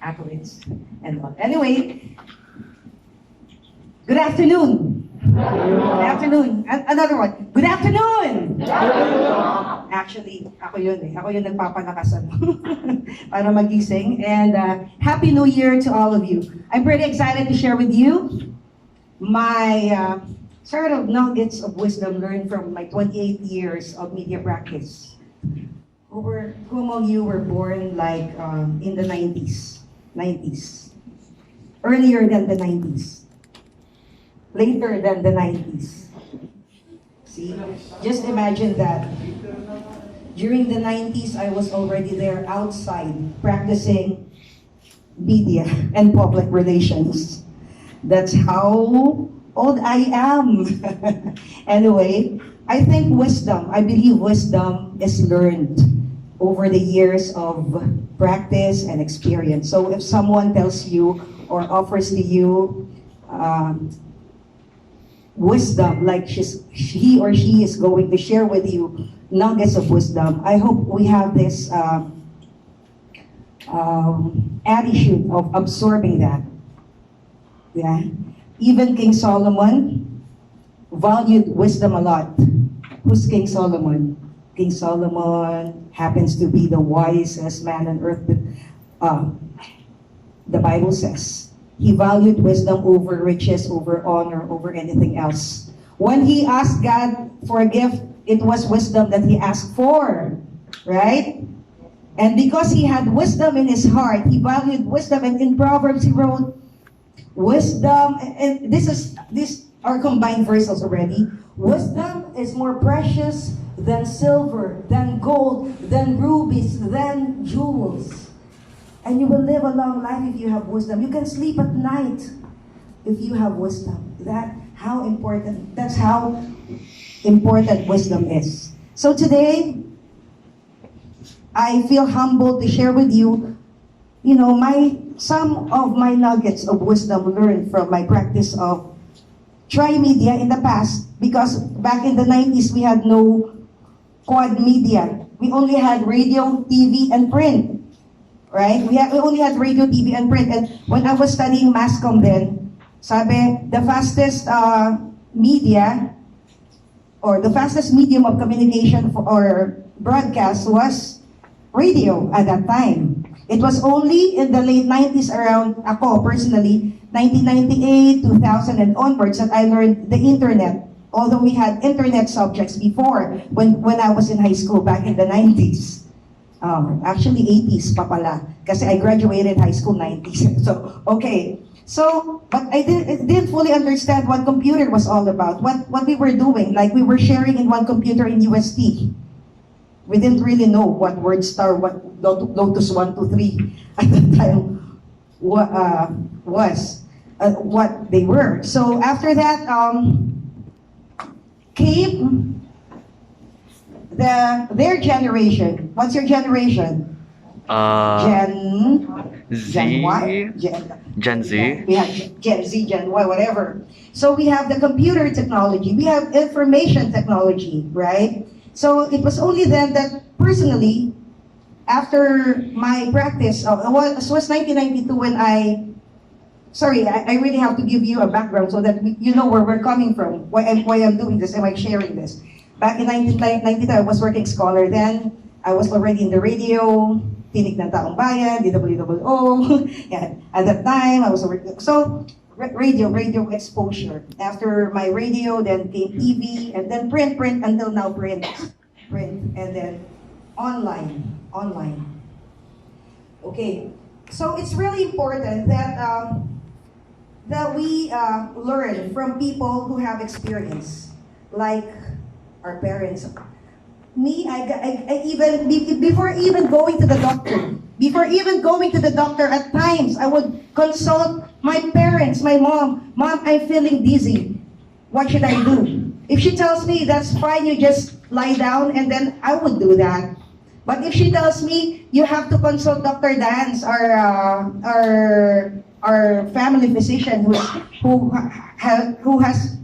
accolades and all. Anyway, good afternoon. Good afternoon. Another one. Good afternoon. Actually, ako yun eh. Ako yung nagpapalakas para magising. And Happy New Year to all of you. I'm pretty excited to share with you my sort of nuggets of wisdom learned from my 28 years of media practice. Who among you were born like in the 90s? Earlier than the 90s? Later than the 90s? See? Just imagine that. During the 90s, I was already there outside practicing media and public relations. That's how old I am. Anyway, I believe wisdom is learned over the years of practice and experience. So if someone tells you or offers to you wisdom, like he or she is going to share with you nuggets of wisdom, I hope we have this attitude of absorbing that. Yeah. Even King Solomon valued wisdom a lot. Who's King Solomon? King Solomon happens to be the wisest man on earth. The Bible says he valued wisdom over riches, over honor, over anything else. When he asked God for a gift, it was wisdom that he asked for, right? And because he had wisdom in his heart, he valued wisdom. And in Proverbs, he wrote, wisdom, and these are combined verses already. Wisdom is more precious than silver, than gold, than rubies, than jewels. And you will live a long life if you have wisdom. You can sleep at night if you have wisdom. That's how important wisdom is. So today, I feel humbled to share with you, some of my nuggets of wisdom learned from my practice of tri-media in the past, because back in the 90s, we had no quad media. We only had radio, TV, and print, right? We only had radio, TV, and print. And when I was studying mass comm then, sabi, the fastest media, or the fastest medium of communication or broadcast was radio at that time. It was only in the late 90s around, ako personally, 1998, 2000 and onwards that I learned the internet. Although we had internet subjects before when I was in high school back in the 90s. Actually 80s pa pala. Kasi I graduated high school 90s. So, okay. So, but I didn't fully understand what computer was all about. What we were doing. Like we were sharing in one computer in UST. We didn't really know what WordStar, what Lotus 123 at the time was, what they were. So after that came their generation. What's your generation? Gen Y? Gen Z. We have Gen Z, Gen Y, whatever. So we have the computer technology. We have information technology, right? So it was only then that personally, after my practice, it was 1992 when I really have to give you a background so that you know where we're coming from, why I'm doing this, and why I'm sharing this. Back in 1992, I was working scholar then. I was already in the radio, Tinig ng Taong Bayan, DWOO. Yeah. At that time, I was working. So, radio exposure. After my radio, then came TV, and then print, until now print, and then online. Okay, so it's really important that we learn from people who have experience, like our parents. Me, I even before even going to the doctor, at times I would consult my parents, my mom. Mom, I'm feeling dizzy. What should I do? If she tells me that's fine, you just lie down, and then I would do that. But if she tells me you have to consult Dr. Dance, our family physician who has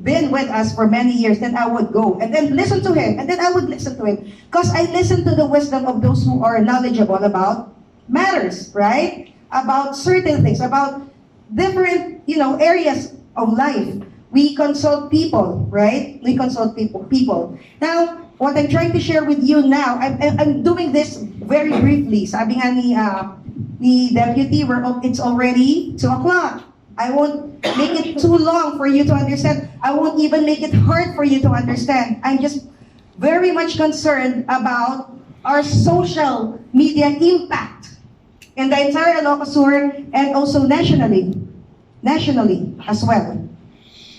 been with us for many years, then I would go and then listen to him, and then I would listen to him, because I listen to the wisdom of those who are knowledgeable about matters, right? about certain things, about different, areas of life. We consult people, right? We consult people. Now, what I'm trying to share with you now, I'm doing this very briefly. Sabi nga ni Deputy, it's already 2 o'clock. I won't make it too long for you to understand. I won't even make it hard for you to understand. I'm just very much concerned about our social media impact in the entire Ilocos Sur and also nationally as well.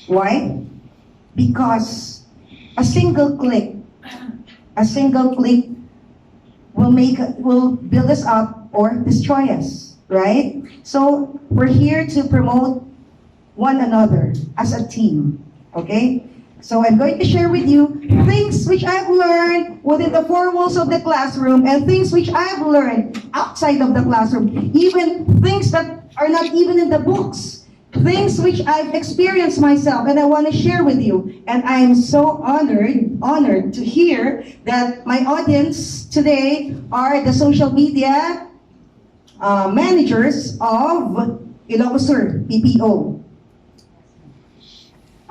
Why? Because a single click will build us up or destroy us, right? So we're here to promote one another as a team, okay? So I'm going to share with you things which I've learned within the four walls of the classroom and things which I've learned outside of the classroom, even things that are not even in the books, things which I've experienced myself and I want to share with you. And I'm so honored to hear that my audience today are the social media managers of Ilocos Sur PPO.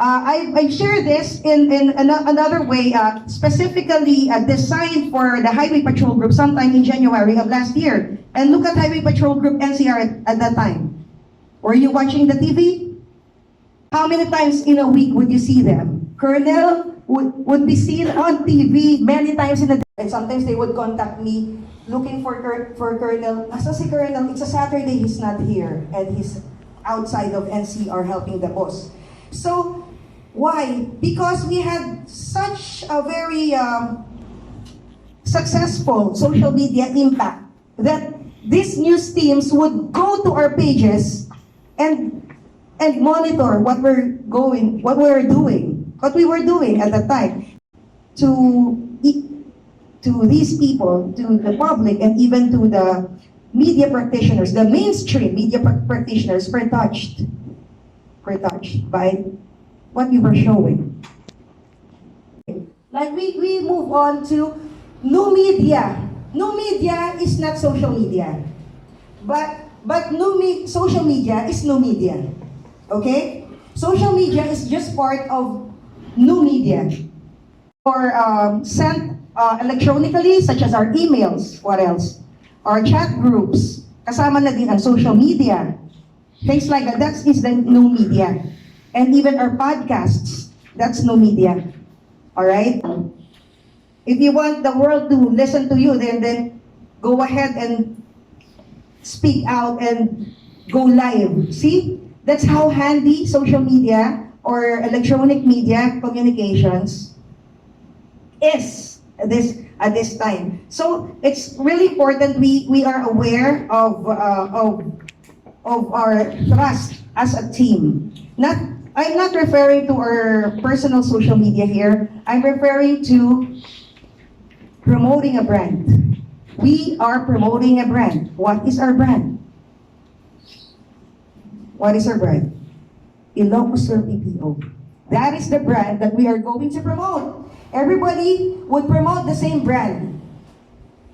I share this in another way, specifically designed for the Highway Patrol Group sometime in January of last year. And look at Highway Patrol Group NCR at that time. Were you watching the TV? How many times in a week would you see them? Colonel would be seen on TV many times in a day. And sometimes they would contact me looking for Colonel. Nasa si Colonel? It's a Saturday, he's not here. And he's outside of NCR helping the boss. So, why? Because we had such a very successful social media impact that these news teams would go to our pages and monitor what we were doing at the time to these people, to the public, and even to the media practitioners, the mainstream media practitioners were touched by what we were showing. Like we move on to new media. New media is not social media. But social media is new media. Okay? Social media is just part of new media. Or sent electronically, such as our emails. What else? Our chat groups. Kasama na din ang social media. Things like that is the new media. And even our podcasts, that's new media. Alright? If you want the world to listen to you, then go ahead and speak out and go live. See? That's how handy social media or electronic media communications is at this time. So it's really important we are aware of our trust as a team. I'm not referring to our personal social media here. I'm referring to promoting a brand. We are promoting a brand. What is our brand? What is our brand? Ilocos Sur PPO. That is the brand that we are going to promote. Everybody would promote the same brand.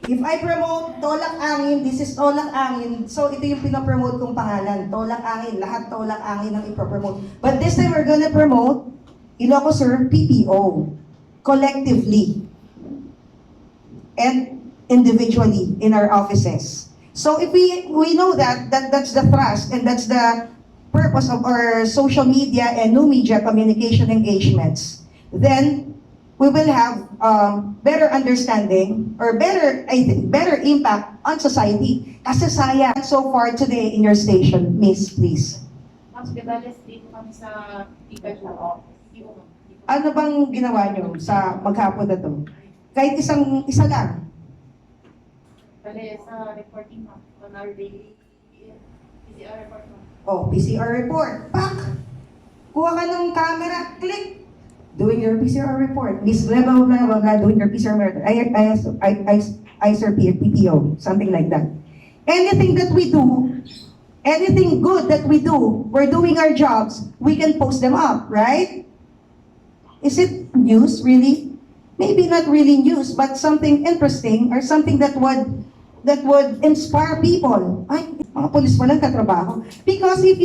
If I promote Tolak Angin, this is Tolak Angin. So ito yung pinapromote kong pangalan. Tolak Angin, lahat Tolak Angin ang ipropromote. But this time we're gonna promote Ilocos Sur PPO. Collectively. And individually in our offices. So if we know that's the thrust and that's the purpose of our social media and new media communication engagements, then we will have better understanding or better impact on society. Kasi sayang so far today in your station, Miss, please. Mas bebales dito kami sa Pikachu office. Ano bang ginawa nyo sa maghapon na to? Kahit isa lang. Bale, sa reporting mo, on our daily PCR report mo. Oh, PCR report. Pak! Kuha ka ng camera, click! Doing your PCR report. Miss blah, blah, blah, blah, blah, doing your PCR report. ISR PPO, something like that. Anything that we do, anything good that we do, we're doing our jobs, we can post them up, right? Is it news, really? Maybe not really news, but something interesting or something that would inspire people. Mga pulis walang katrabaho. Because if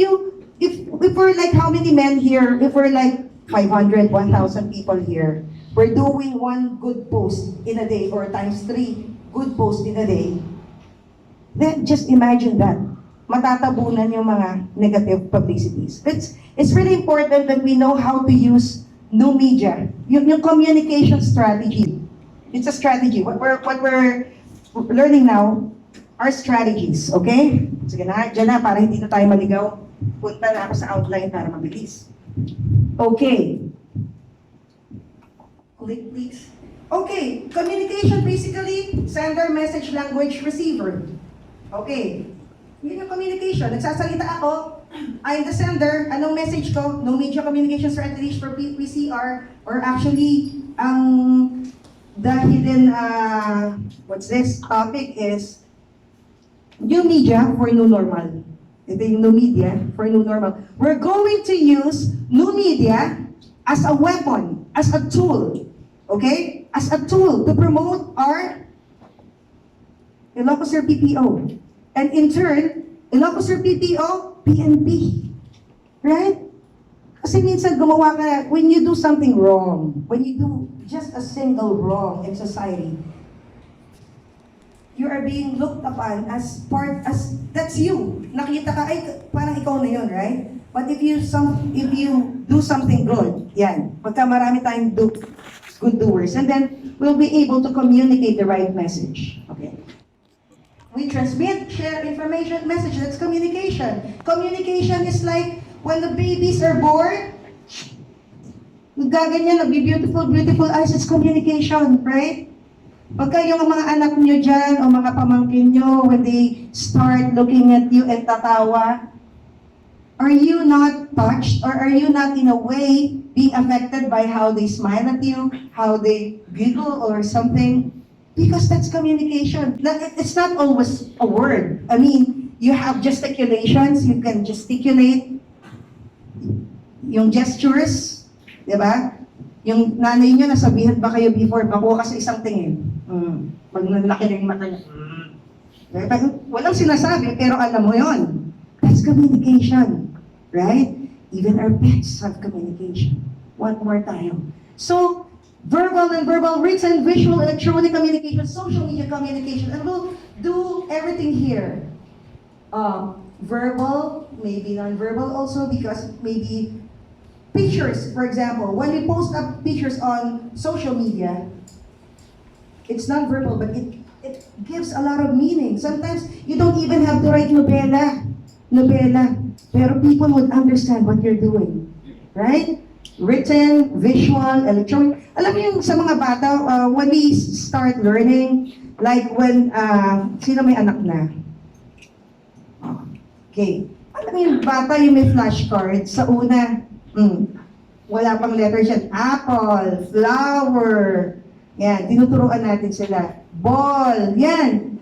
we're like how many men here, if we're like 500, 1,000 people here, we're doing one good post in a day or times 3 good posts in a day, then just imagine that. Matatabunan yung mga negative publicities. It's really important that we know how to use new media. Yung communication strategy. It's a strategy. What we're learning now are strategies, okay? Sige na, dyan na, para hindi na tayo maligaw. Punta na ako sa outline para mabilis. Okay. Click, please. Okay, communication basically, sender, message, language, receiver. Okay. Yun yung communication. Nagsasalita ako, I'm the sender, anong message ko? No media communication strategies for PCR, or actually, the hidden, what's this topic is, new media for new normal. Ito yung new media for new normal. We're going to use new media as a weapon, as a tool, okay? As a tool to promote our Ilocos Sur PPO. And in turn, Ilocos Sur PPO, PNP. Right? Kasi minsan gumawa ka, when you do something wrong, when you do just a single wrong in society, you are being looked upon as that's you. Nakita ka, ay, parang ikaw na yun, right? But if you do something good, yan, pagka marami tayong good doers, and then we'll be able to communicate the right message. Okay? We transmit, share information, message, that's communication. Communication is like when the babies are born, gaganyan, nagbi-beautiful, beautiful eyes, it's communication, right? Pagka yung mga anak nyo dyan, o mga pamangkin nyo, when they start looking at you and tatawa, are you not touched, or are you not in a way being affected by how they smile at you, how they giggle or something? Because that's communication. It's not always a word. I mean, you have gesticulations, you can gesticulate, yung gestures, di ba? Yung nanay nyo, nasabihan ba kayo before, bako kasi isang tingin. Pag nalaki na yung mata niya. Walang sinasabi, pero alam mo yon. That's communication. Right? Even our pets have communication. What more tayo? So, verbal and verbal, written, visual, electronic communication, social media communication, and we'll do everything here. Verbal, maybe non-verbal also, because maybe pictures, for example, when we post up pictures on social media, it's non-verbal, but it gives a lot of meaning. Sometimes you don't even have to write nobela, pero people would understand what you're doing, right? Written, visual, electronic. Alam mo yung sa mga bata, when we start learning, like when, sino may anak na? Okay. Alam mo yung bata yung may flashcard sa una, wala pang letters yan. Apple, flower, yan, tinuturuan natin sila. Ball, yan.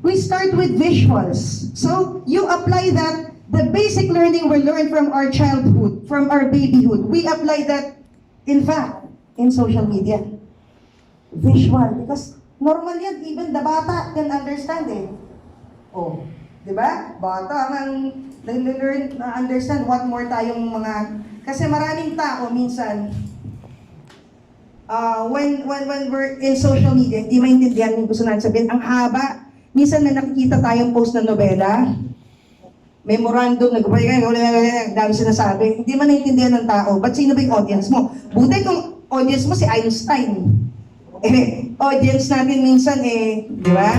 We start with visuals. So, you apply that, the basic learning we learn from our childhood, from our babyhood. We apply that, in fact, in social media. Visual, because normal yan, even the bata can understand it. Oh, di ba? Bata ang learn na understand what more tayong mga, kasi maraming tao minsan, when we're in social media, hindi maintindihan yung gusto natin sabihin. Ang haba. Minsan may nakikita tayong post na nobela, memorandum, dami sinasabi. Hindi man naintindihan ng tao. Ba't sino ba yung audience mo? Buti kung audience mo si Einstein. Audience natin minsan di ba?